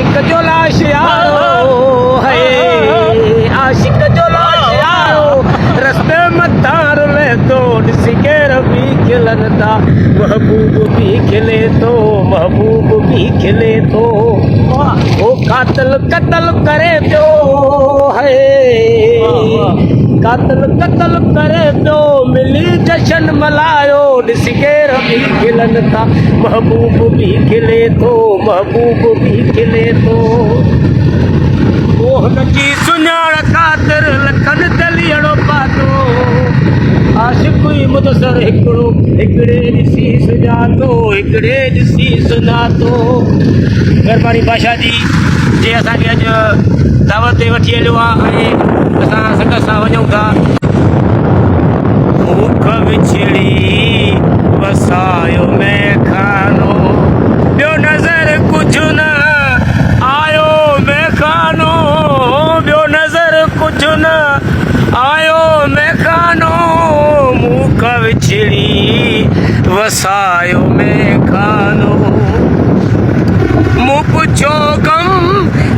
आशिक जो लाश यारो है, आशिक जो लाश यारो रस्ते में तार ले तो ॾिसी रबी खिलन था, महबूब भी खिले तो, महबूब भी खिले तो, वो कातिल कत्ल करे पियो है, कातिल कत्ल करे पियो, मिली जशन मल्हायो ॾिसी रबी खिलन था, महबूब भी खिले तो, महबूब भी खिले तो, वो हुनजी सुञाण ख़ातिर लखनि दलियड़ो पातो, आशिक़ हुई मुदसर हिकिड़ो हिकिड़े ॾिसी सुञातो, हिकिड़े ॾिसी सुञातो। महिरबानी बादशाह जी जे असांखे अॼु दावत ते वठी हलियो आहे ऐं असां संगत सां वञूं था। भूख विछड़ी वसायो में खानो, ॿियो नज़र कुझु न आयो में खानो, ॿियो नज़र कुझु न आयो में खानो, मूख विछड़ी वसायो में खानो, मूं पुछो गम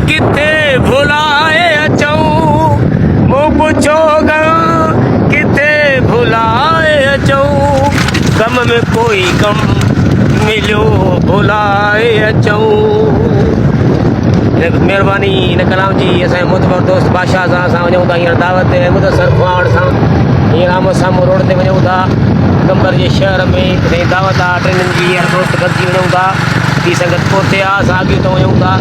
किथे भुलाए अचूं, मूं पुछो गम किथे भुलाए अचूं, गम में कोई गम मिलियो भुलाए अचूं। महिरबानी हिन कलाम जी असांजे मुतबर दोस्त बादशाह सां असां वञूं था हींअर दावत ते मुदसर खुआण सां, हींअर आमो साम्हूं रोड ते वञूं था गंबर जे शहर में, साईं दावत आहे टिनिनि जी, हींअर दोस्त गॾिजी वञूं था, ॿी संगत पहुते आहे, असां अॻियूं था वञूं था।